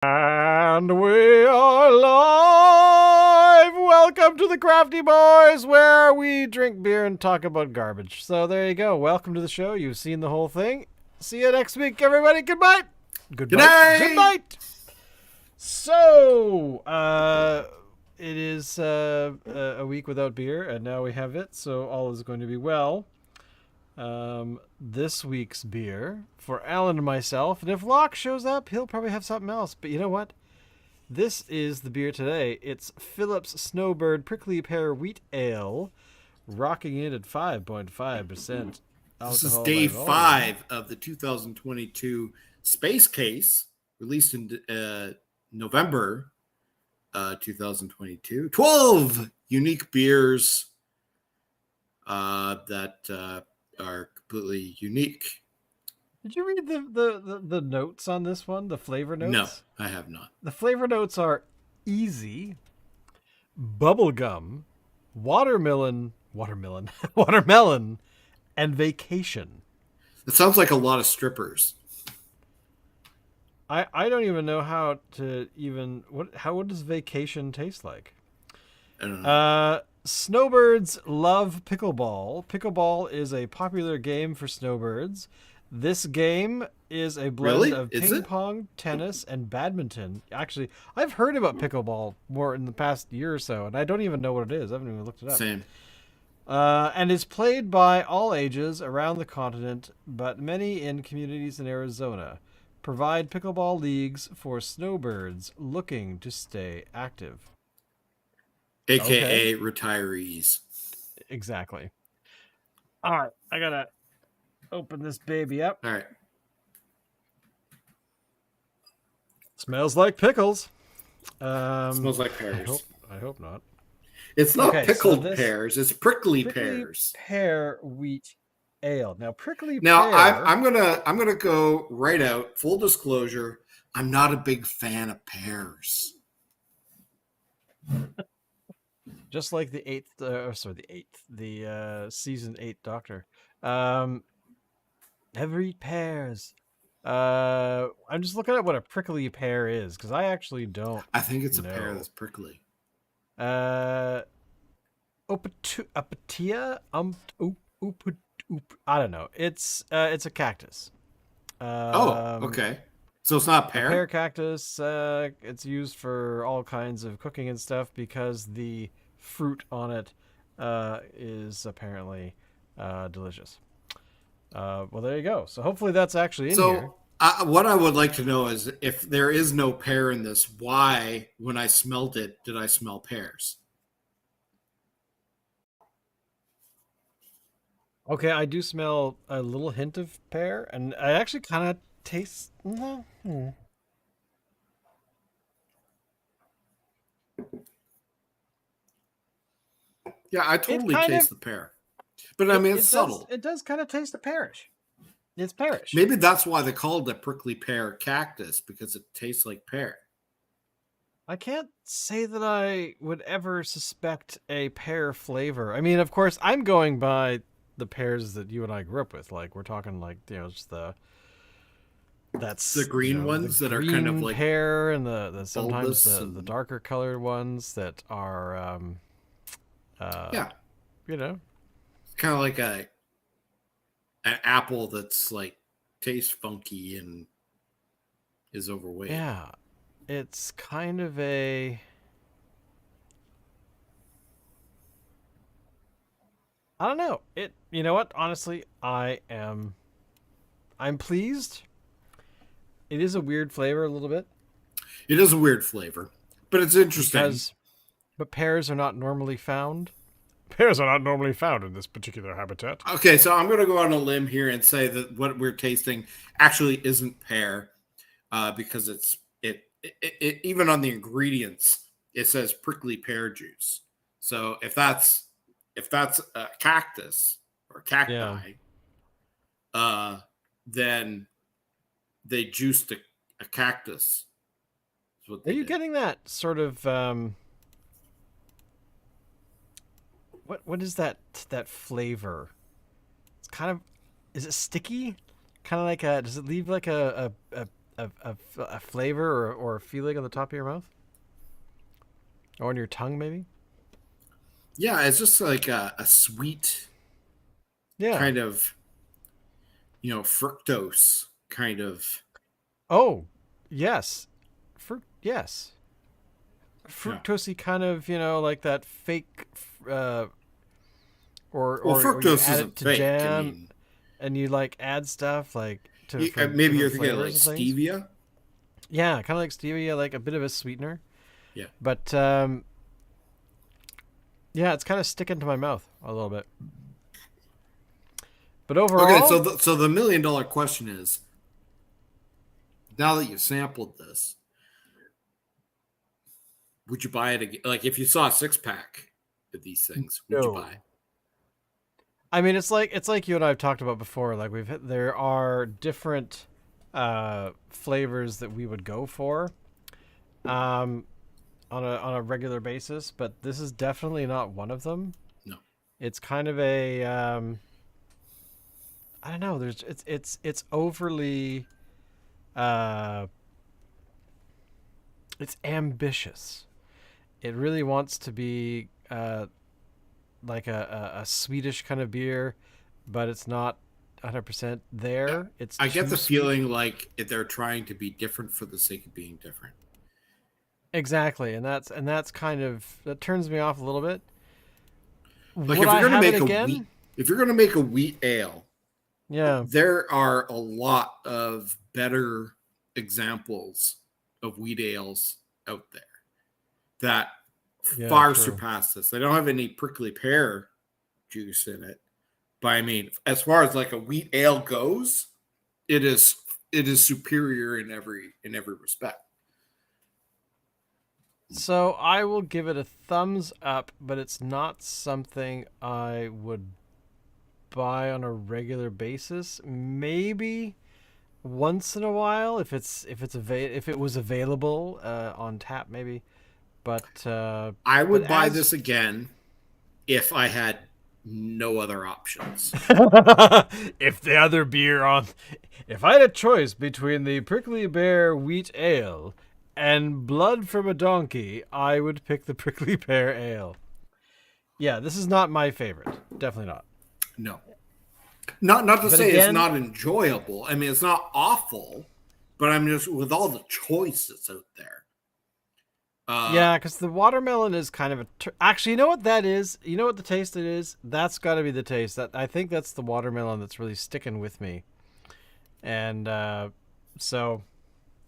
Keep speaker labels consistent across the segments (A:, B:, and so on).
A: And we are live! Welcome to the Crafty Boys, where we drink beer and talk about garbage. So there you go. Welcome to the show. You've seen the whole thing. See you next week, everybody. Goodbye.
B: Good night.
A: Good night. So, it is a week without beer, and now we have it, so all is going to be well. This week's beer for Alan and myself, and if Locke shows up, he'll probably have something else. But you know what? This is the beer today. It's Phillips Snowbird Prickly Pear Wheat Ale, rocking in at 5.5% alcohol.
B: This is day 5 of the 2022 Space Case, released in November 2022. 12 unique beers that are completely unique.
A: Did you read the notes on this one? The flavor notes?
B: No, I have not.
A: The flavor notes are easy, bubblegum, watermelon, and vacation.
B: It sounds like a lot of strippers.
A: I don't even know how to even what does vacation taste like?
B: I don't know.
A: Snowbirds love pickleball. Pickleball is a popular game for snowbirds. This game is a blend of ping pong, tennis, and badminton. Actually, I've heard about pickleball more in the past year or so, and I don't even know what it is. I haven't even looked it up.
B: Same.
A: And is played by all ages around the continent, but many in communities in Arizona. Provide pickleball leagues for snowbirds looking to stay active.
B: AKA retirees.
A: Exactly. All right, I gotta open this baby up.
B: All right.
A: Smells like pickles.
B: Smells like pears.
A: I hope not.
B: It's not pickled pears. It's prickly pears.
A: Pear wheat ale. Now pear.
B: I'm gonna go right out. Full disclosure: I'm not a big fan of pears.
A: Just like the season 8 Doctor. Never eat pears. I'm just looking at what a prickly pear is because I actually don't.
B: I think it's a pear that's prickly.
A: Apatia. I don't know. It's a cactus.
B: Okay. So it's not pear.
A: Pear cactus. It's used for all kinds of cooking and stuff because the fruit on it is apparently delicious. Well, there you go. So hopefully that's actually in here.
B: What I would like to know is if there is no pear in this, why, when I smelled it, did I smell pears?
A: Okay, I do smell a little hint of pear, and I actually kind of taste.
B: Yeah, I totally taste the pear. But I mean, it's subtle.
A: It does kind of taste the pearish. It's pearish.
B: Maybe that's why they called it a prickly pear cactus, because it tastes like pear.
A: I can't say that I would ever suspect a pear flavor. I mean, of course, I'm going by the pears that you and I grew up with. Like, we're talking like, just that's
B: the green ones that are kind of like
A: pear, and the sometimes the darker colored ones that are
B: kind of like an apple that's like tastes funky and is overweight.
A: Yeah, it's kind of a. I don't know. You know what? Honestly, I'm pleased. It is a weird flavor, a little bit.
B: It is a weird flavor, but it's interesting.
A: But pears are not normally found. Pears are not normally found in this particular habitat.
B: Okay, so I'm going to go on a limb here and say that what we're tasting actually isn't pear, because it even on the ingredients it says prickly pear juice. So if that's a cactus or cacti, then they juiced a cactus.
A: Are you getting that sort of what is that flavor? It's kind of, is it sticky? Kind of like does it leave like a a flavor or a feeling on the top of your mouth, or on your tongue, maybe?
B: Yeah, it's just like a sweet kind of, fructose kind of.
A: Oh, yes, yes,
B: Yeah.
A: fructosey kind of, like that fake,
B: Well,
A: or you
B: fructose
A: add it
B: isn't
A: to
B: fake. I
A: jam,
B: mean,
A: and you like add stuff like for
B: maybe you're
A: different
B: thinking of
A: flavors
B: like
A: and things.
B: stevia.
A: Yeah, kind of like stevia, like a bit of a sweetener.
B: Yeah.
A: But yeah, it's kind of sticking to my mouth a little bit. But
B: Okay,
A: overall,
B: so the $1,000,000 question is: now that you've sampled this, would you buy it again? Like, if you saw a 6-pack of these things, would you
A: no.
B: buy it?
A: I mean, it's like you and I have talked about before. Like there are different flavors that we would go for um, on a regular basis, but this is definitely not one of them.
B: No.
A: It's kind of a I don't know. It's overly uh, it's ambitious. It really wants to be like a Swedish kind of beer, but it's not 100%
B: Yeah.
A: there. It's
B: I get
A: too
B: the
A: sweet.
B: feeling like they're trying to be different for the sake of being different.
A: Exactly, and that's kind of that turns me off a little bit.
B: Like,
A: Would I have it again?
B: if you're going to make a wheat ale,
A: Yeah.
B: there are a lot of better examples of wheat ales out there that
A: Yeah,
B: far
A: true.
B: surpass this. They don't have any prickly pear juice in it, but I mean, as far as like a wheat ale goes, it is superior in every respect.
A: So I will give it a thumbs up, but it's not something I would buy on a regular basis. Maybe once in a while if it was available on tap, maybe. But
B: I
A: but
B: would buy
A: as
B: this again if I had no other options.
A: if the other beer on if I had a choice between the Prickly Bear wheat ale and blood from a donkey, I would pick the Prickly Pear ale. Yeah, this is not my favorite. Definitely not.
B: No, not to
A: But
B: say it's
A: again,
B: not enjoyable. I mean, it's not awful, but I'm just with all the choice that's out there.
A: yeah, because the watermelon is kind of actually, you know what that is? You know what the taste it is? That's got to be the taste. That I think that's the watermelon that's really sticking with me. And so,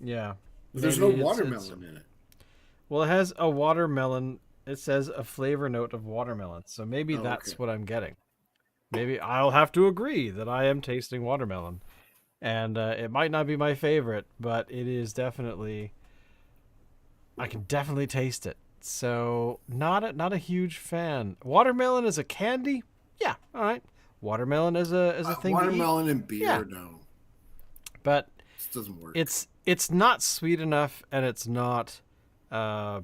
A: yeah,
B: But there's no
A: maybe it's
B: watermelon in it.
A: well, it has a watermelon. It says a flavor note of watermelon. So maybe
B: Oh, okay.
A: that's what I'm getting. Maybe I'll have to agree that I am tasting watermelon. And it might not be my favorite, but it is definitely. I can definitely taste it. So not a huge fan. Watermelon as a candy, yeah, all right. Watermelon as a thing to eat,
B: Watermelon and beer,
A: yeah.
B: no,
A: But
B: this doesn't work.
A: it's not sweet enough, and it's not uh,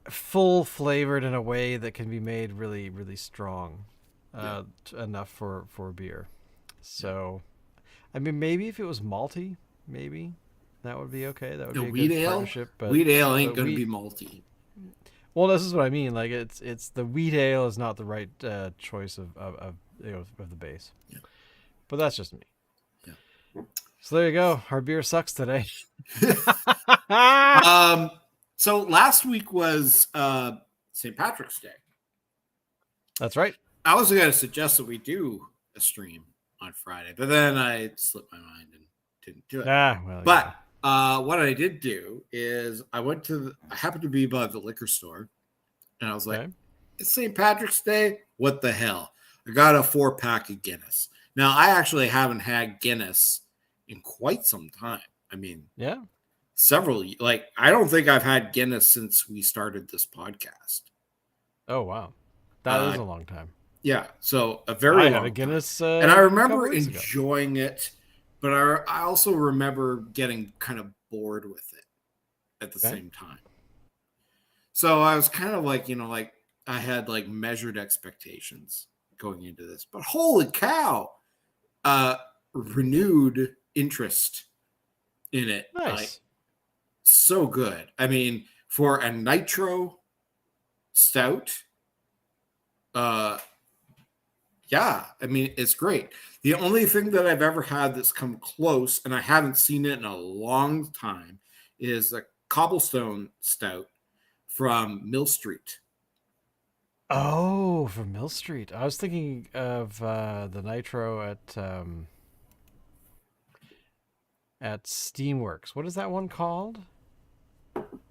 A: full flavored in a way that can be made really really strong enough for beer. So, I mean, maybe if it was malty, maybe that would be okay. That would
B: The
A: be a
B: wheat
A: good
B: ale,
A: partnership.
B: wheat ale ain't
A: But
B: going to
A: wheat,
B: be malty.
A: well, this is what I mean. Like it's the wheat ale is not the right choice of the base.
B: Yeah.
A: But that's just me.
B: Yeah.
A: So there you go. Our beer sucks today.
B: So last week was St. Patrick's Day.
A: That's right.
B: I was going to suggest that we do a stream on Friday, but then I slipped my mind and didn't do it.
A: Well,
B: but what I did do is I happened to be by the liquor store, and I was like, it's St. Patrick's Day. What the hell? I got a 4-pack of Guinness. Now, I actually haven't had Guinness in quite some time. I mean, several, like, I don't think I've had Guinness since we started this podcast.
A: Oh, wow. That is a long time.
B: Yeah, so a very long
A: had a Guinness,
B: time. And I remember enjoying it, but I also remember getting kind of bored with it at the same time. So I was kind of like, like I had like measured expectations going into this. But holy cow, renewed interest in it. Like,
A: Nice.
B: so good. I mean, for a nitro stout, uh, yeah, I mean, it's great. The only thing that I've ever had that's come close, and I haven't seen it in a long time, is a cobblestone stout from Mill Street.
A: Oh, from Mill Street. I was thinking of the Nitro at Steamworks. What is that one called?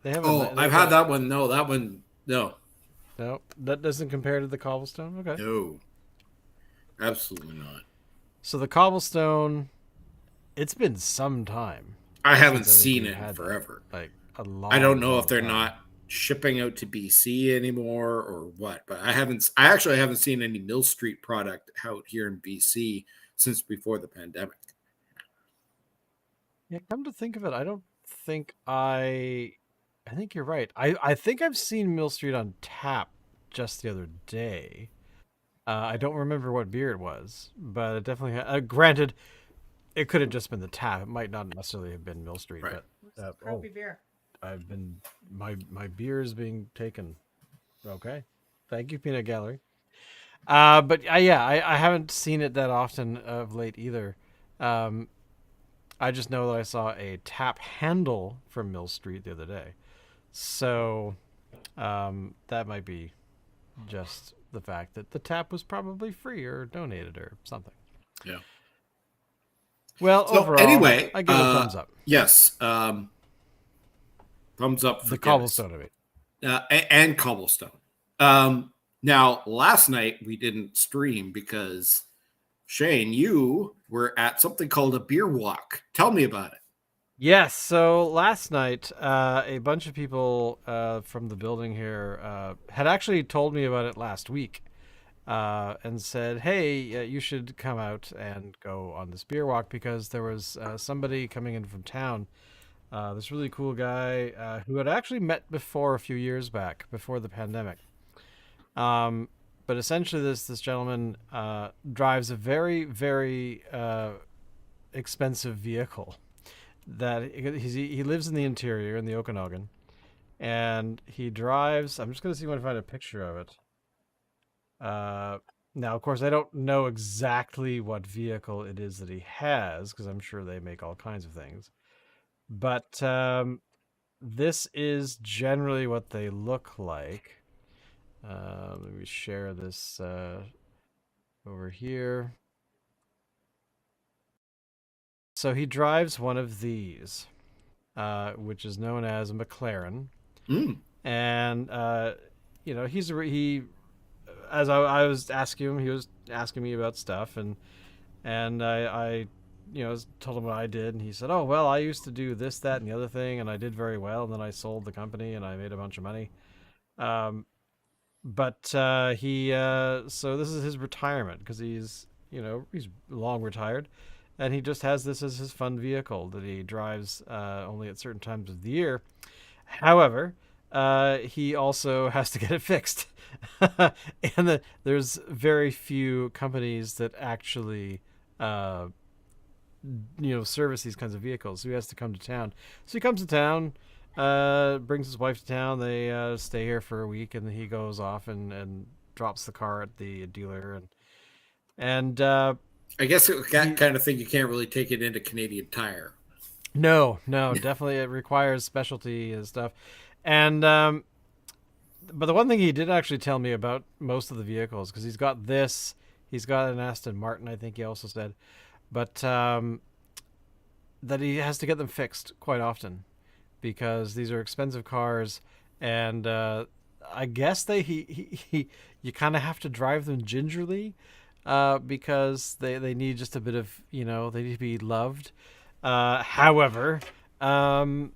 A: They have
B: Oh,
A: a
B: I've had that one. No, that one, no.
A: no. That doesn't compare to the Cobblestone. Okay.
B: No, absolutely not.
A: So the Cobblestone, it's been some time
B: I haven't
A: since I think
B: seen
A: we've
B: it in
A: had that.
B: forever.
A: Like a
B: I don't
A: long,
B: know if
A: long
B: they're
A: time.
B: not shipping out to BC anymore or what, but I actually haven't seen any Mill Street product out here in BC since before the pandemic.
A: Yeah, come to think of it, I don't think I think you're right. I think I've seen Mill Street on tap just the other day. I don't remember what beer it was, but it definitely granted, it could have just been the tap. It might not necessarily have been Mill Street,
B: Right.
A: but Crappy beer. I've been my beer is being taken. Okay, thank you, Peanut Gallery. But yeah, I haven't seen it that often of late either. Um, I just know that I saw a tap handle from Mill Street the other day, so that might be just the fact that the tap was probably free or donated or something.
B: Yeah.
A: Well,
B: So
A: overall,
B: anyway,
A: I give it a thumbs up.
B: yes, thumbs up for
A: The
B: Guinness.
A: cobblestone of it.
B: And cobblestone. Now, last night we didn't stream because Shane, you were at something called a beer walk. Tell me about it.
A: Yes. So last night, a bunch of people from the building here had actually told me about it last week and said, hey, you should come out and go on this beer walk because there was somebody coming in from town. This really cool guy who had actually met before a few years back, before the pandemic. But essentially, this gentleman drives a very, very expensive vehicle. That he lives in the interior in the Okanagan, and he drives. I'm just gonna see if I can find a picture of it. Now, of course, I don't know exactly what vehicle it is that he has because I'm sure they make all kinds of things. But this is generally what they look like. Let me share this over here. So he drives one of these, which is known as a McLaren.
B: Mm.
A: And, he, as I was asking him, he was asking me about stuff. And I told him what I did. And he said, oh, well, I used to do this, that, and the other thing. And I did very well. And then I sold the company and I made a bunch of money. But so this is his retirement because he's long retired, and he just has this as his fun vehicle that he drives only at certain times of the year. However, he also has to get it fixed, and there's very few companies that actually service these kinds of vehicles. So he has to come to town. So he comes to town. Brings his wife to town. They stay here for a week, and then he goes off and drops the car at the dealer. And
B: I guess that kind of thing you can't really take it into Canadian Tire.
A: No, definitely it requires specialty and stuff. And but the one thing he did actually tell me about most of the vehicles, because he's got an Aston Martin, I think he also said, but that he has to get them fixed quite often, because these are expensive cars, and I guess you kind of have to drive them gingerly because they need just a bit of they need to be loved. However, on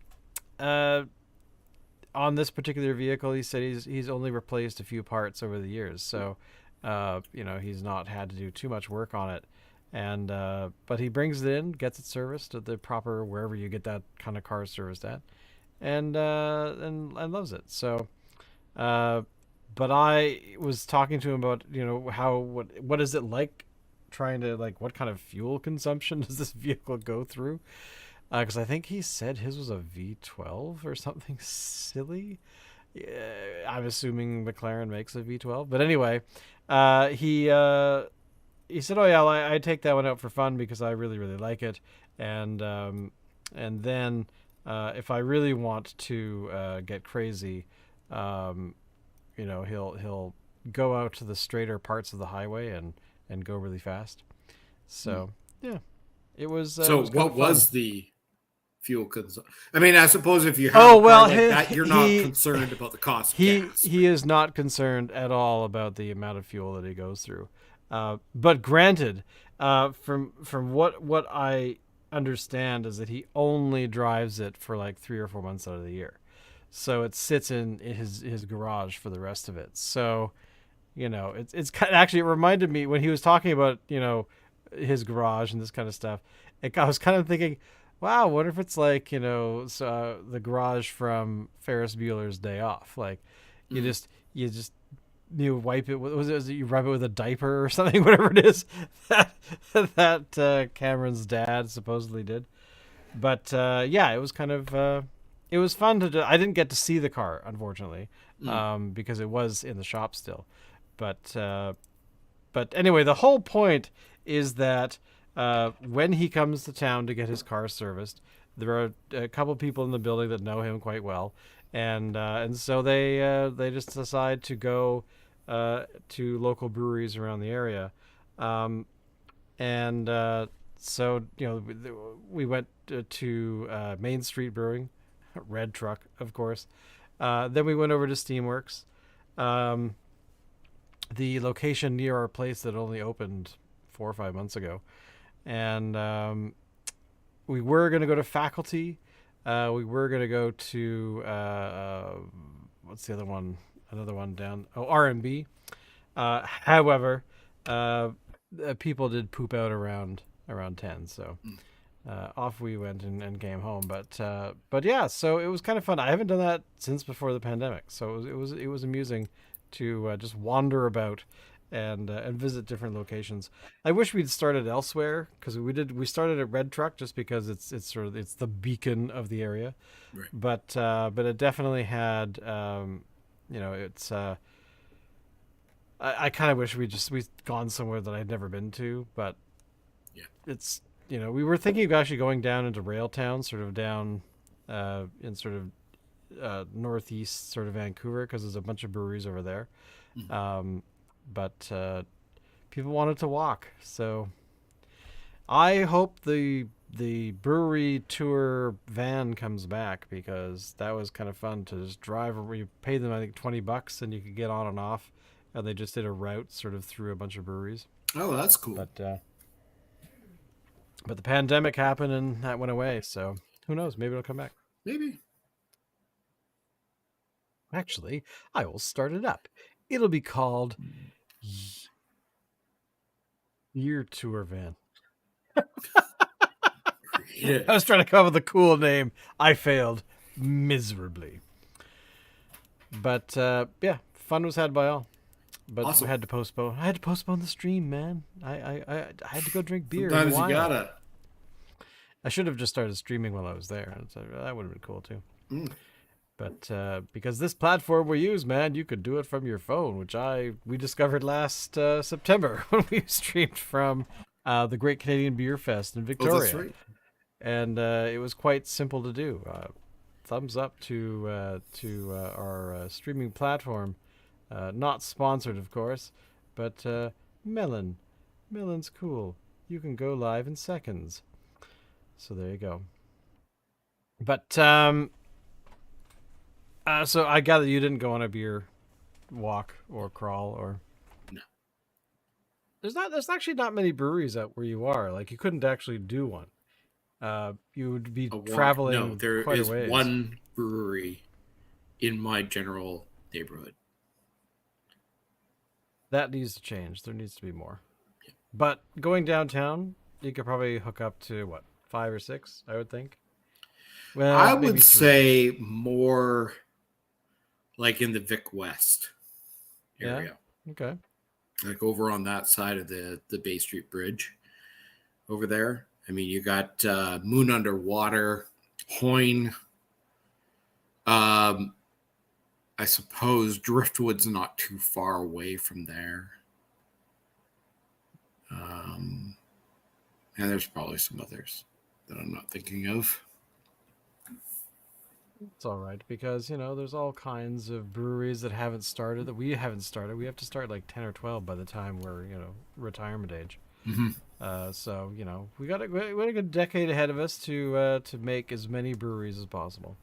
A: this particular vehicle, he said he's only replaced a few parts over the years, so he's not had to do too much work on it. And but he brings it in, gets it serviced at the proper wherever you get that kind of car serviced at, and loves it. So, but I was talking to him about what is it like trying to what kind of fuel consumption does this vehicle go through? because I think he said his was a V12 or something silly. Yeah, I'm assuming McLaren makes a V12, but anyway, uh, he uh, he said, "Oh yeah, well, I take that one out for fun because I really really like it, and then if I really want to get crazy, um, he'll go out to the straighter parts of the highway and go really fast.
B: Hmm.
A: So yeah, it
B: So
A: was kind of
B: what
A: fun.
B: was the fuel consumption? I mean, I suppose if you have
A: Oh
B: a car
A: well,
B: like that, you're not
A: he
B: concerned about the cost of
A: he
B: gas,
A: he
B: really.
A: is not concerned at all about the amount of fuel that he goes through. But granted, from what I understand is that he only drives it for like 3 or 4 months out of the year, so it sits in his garage for the rest of it. So it's kind of, actually, it reminded me when he was talking about his garage and this kind of stuff. I was kind of thinking, wow, what if it's like the garage from Ferris Bueller's Day Off? Like you
B: Mm.
A: just you just you wipe it. Was it you rub it with a diaper or something? Whatever it is that Cameron's dad supposedly did. But yeah, it was kind of it was fun to do. I didn't get to see the car, unfortunately,
B: Mm.
A: because it was in the shop still. But anyway, the whole point is that when he comes to town to get his car serviced, there are a couple people in the building that know him quite well, and so they just decide to go to local breweries around the area, um, and so we went to Main Street Brewing, Red Truck, of course. Then we went over to Steamworks. Um, the location near our place that only opened 4 or 5 months ago, and we were going to go to Faculty. We were going to go to what's the other one? Another one down. Oh, R&B. However, uh, people did poop out around 10, so
B: Mm.
A: off we went and came home. But yeah, so it was kind of fun. I haven't done that since before the pandemic, so it was amusing to just wander about and visit different locations. I wish we'd started elsewhere because we started at Red Truck just because it's the beacon of the area,
B: Right.
A: but it definitely had it's I kind of wish we gone somewhere that I'd never been to, but
B: Yeah.
A: it's we were thinking of actually going down into Railtown, sort of down in sort of northeast sort of Vancouver because there's a bunch of breweries over there.
B: Mm.
A: Um, but people wanted to walk, so I hope the brewery tour van comes back because that was kind of fun to just drive. You pay them I think $20 and you could get on and off, and they just did a route sort of through a bunch of breweries.
B: Oh, that's cool.
A: But the pandemic happened and that went away. So who knows? Maybe it'll come back.
B: Maybe.
A: Actually, I will start it up. It'll be called Year Tour Van. I was
B: Creative.
A: trying to come up with a cool name. I failed miserably. But yeah, fun was had by all. But we
B: Awesome.
A: had to postpone. I had to postpone the stream, man. I had to go drink beer in the
B: Sometimes you
A: wild.
B: gotta.
A: I should have just started streaming while I was there. So that would have been cool too.
B: Mm.
A: But because this platform we use, man, you could do it from your phone, which we discovered last September when we streamed from the Great Canadian Beer Fest in
B: Oh, that's
A: Victoria,
B: right.
A: and it was quite simple to do. Thumbs up to our streaming platform. Not sponsored, of course, but Melon. Melon's cool. You can go live in seconds. So there you go. But so I gather you didn't go on a beer walk or crawl or
B: No.
A: there's actually not many breweries out where you are. Like you couldn't actually do one. You would be
B: A walk. No,
A: traveling
B: there
A: quite a
B: is
A: ways.
B: one brewery in my general neighborhood.
A: That needs to change. There needs to be more. But going downtown, you could probably hook up to what, 5 or 6, I would think. Well,
B: I would
A: maybe 3.
B: say more like in the Vic West
A: Yeah.
B: area,
A: Okay.
B: like over on that side of the Bay Street Bridge over there. I mean, you got Moon Underwater, Hoyne. I suppose Driftwood's not too far away from there. And there's probably some others that I'm not thinking of.
A: It's all right because, there's all kinds of breweries that haven't started, that we haven't started. We have to start like 10 or 12 by the time we're, retirement age.
B: Mm-hmm.
A: So, we got a good decade ahead of us to make as many breweries as possible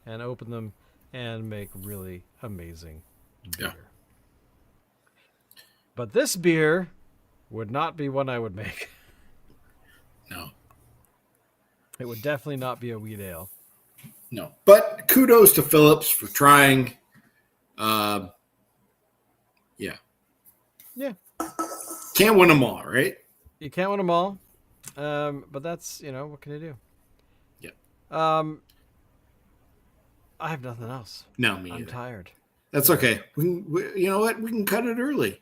A: and open them and make really amazing beer.
B: Yeah.
A: But this beer would not be one I would make.
B: No.
A: It would definitely not be a wheat ale.
B: No. But kudos to Phillips for trying. Yeah.
A: Yeah.
B: Can't win them all, right?
A: You can't win them all. But that's, what can you do?
B: Yeah.
A: I have nothing else.
B: No, me
A: I'm
B: either.
A: tired.
B: That's okay. You know what? We can cut it early.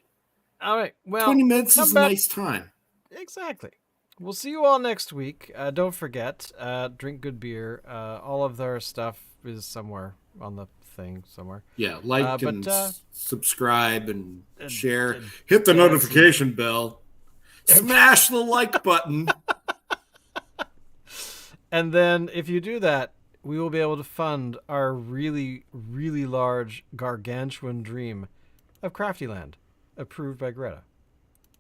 A: All right. Well,
B: 20 minutes is a nice time.
A: Exactly. We'll see you all next week. Don't forget, drink good beer. All of their stuff is somewhere on the thing somewhere.
B: Yeah, subscribe and share. Hit the
A: and
B: notification bell. Smash the like button.
A: And then if you do that, we will be able to fund our really, really large, gargantuan dream of Crafty Land, approved by Greta.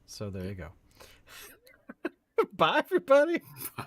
A: So there you go. Bye, everybody. Bye.